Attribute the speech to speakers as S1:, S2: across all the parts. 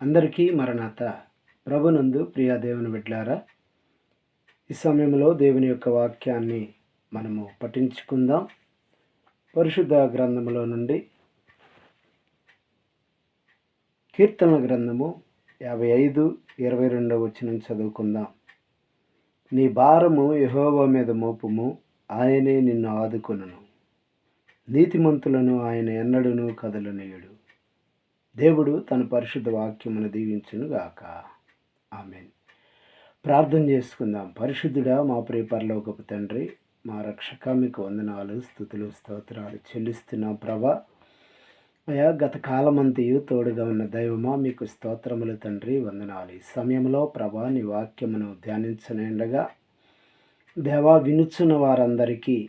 S1: అందరికీ మరణాత. ప్రభునందు ప్రియ దేవుని బిడ్డలారా, ఈ సమయంలో దేవుని యొక్క వాక్యాన్ని మనము పఠించుకుందాం. పరిశుద్ధ గ్రంథములో నుండి కీర్తన గ్రంథము 55:22 వచనం చదువుకుందాం. నీ భారము యెహోవా మీద మోపుము, ఆయనే నిన్ను ఆదుకొనును. నీతిమంతులను ఆయన ఎన్నడూను కదలనీయుడు. దేవుడు తన పరిశుద్ధ వాక్యమును దీవించును గాక. ఆమేన్. ప్రార్థన చేసుకుందాం. పరిశుద్ధుడా, మా ప్రియ పరలోకపు తండ్రి, మా రక్షక, మీకు వందనాలు, స్తుతులు, స్తోత్రాలు చెల్లిస్తున్నాం ప్రభా. అయా, గత కాలమంతయు తోడుగా ఉన్న దైవమా, మీకు స్తోత్రములు తండ్రి, వందనాలు. ఈ సమయంలో ప్రభా నీ వాక్యమును ధ్యానించనుండగా దేవా, వినుచున్న వారందరికీ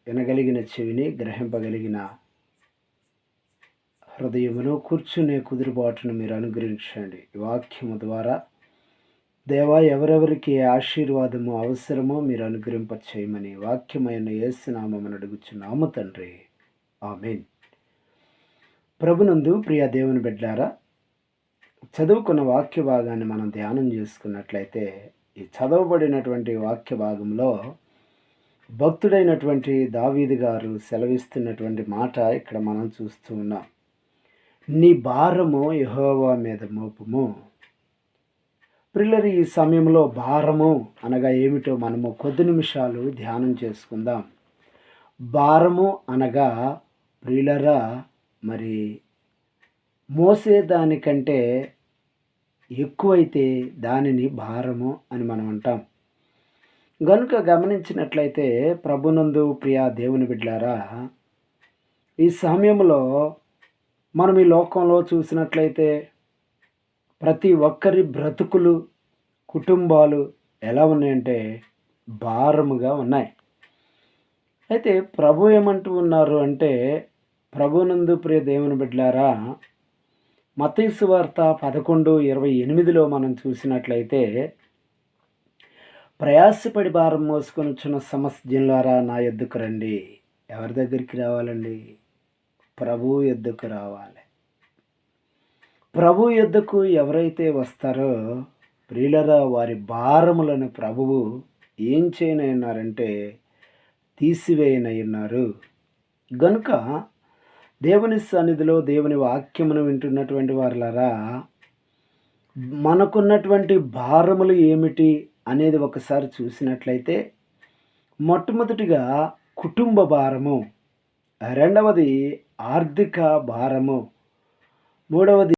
S1: వినగలిగిన చెవిని, గ్రహింపగలిగిన హృదయమును, కూర్చునే కుదురుబాటును మీరు అనుగ్రహించండి. ఈ వాక్యము ద్వారా దేవా, ఎవరెవరికి ఏ ఆశీర్వాదము అవసరమో మీరు అనుగ్రహింప చేయమని వాక్యమైన యేసు నామమున అడుగుచున్నాము తండ్రి. ఆమేన్. ప్రభునందు ప్రియ దేవుని బిడ్డలారా, చదువుకున్న వాక్య భాగాన్ని మనం ధ్యానం చేసుకున్నట్లయితే, ఈ చదవబడినటువంటి వాక్య భాగంలో భక్తుడైనటువంటి దావీదు గారు సెలవిస్తున్నటువంటి మాట ఇక్కడ మనం చూస్తూ ఉన్నాం. నీ భారము యెహోవా మీద మోపుము. ప్రియులారా, ఈ సమయంలో భారము అనగా ఏమిటో మనము కొద్ది నిమిషాలు ధ్యానం చేసుకుందాం. భారము అనగా ప్రియులారా, మరి మోసేదానికంటే ఎక్కువైతే దానిని భారము అని మనం అంటాం. గనుక గమనించినట్లయితే ప్రభునందు ప్రియ దేవుని బిడ్డలారా, ఈ సమయంలో మనం ఈ లోకంలో చూసినట్లయితే ప్రతి ఒక్కరి బ్రతుకులు, కుటుంబాలు ఎలా ఉన్నాయంటే భారముగా ఉన్నాయి. అయితే ప్రభు ఏమంటూ ఉన్నారు అంటే, ప్రభునందు ప్రియ దేవుని బిడ్డలారా, మత్తయి సువార్త 11:28లో మనం చూసినట్లయితే, ప్రయాసపడి భారం మోసుకొనుచున్న సమస్త జనులారా నా యొద్దకు రండి. ఎవరి దగ్గరికి రావాలండి? ప్రభు యొద్దకు రావాలి. ప్రభు యొద్దకు ఎవరైతే వస్తారో ప్రియులరా, వారి భారములను ప్రభువు ఏం చేయనన్నారంటే తీసివేయనన్నారు. గనుక దేవుని సన్నిధిలో దేవుని వాక్యమును వింటున్నటువంటి వారులారా, మనకున్నటువంటి భారములు ఏమిటి అనేది ఒకసారి చూసినట్లయితే, మొట్టమొదటిగా కుటుంబ భారము, రెండవది ఆర్థిక భారము, మూడవది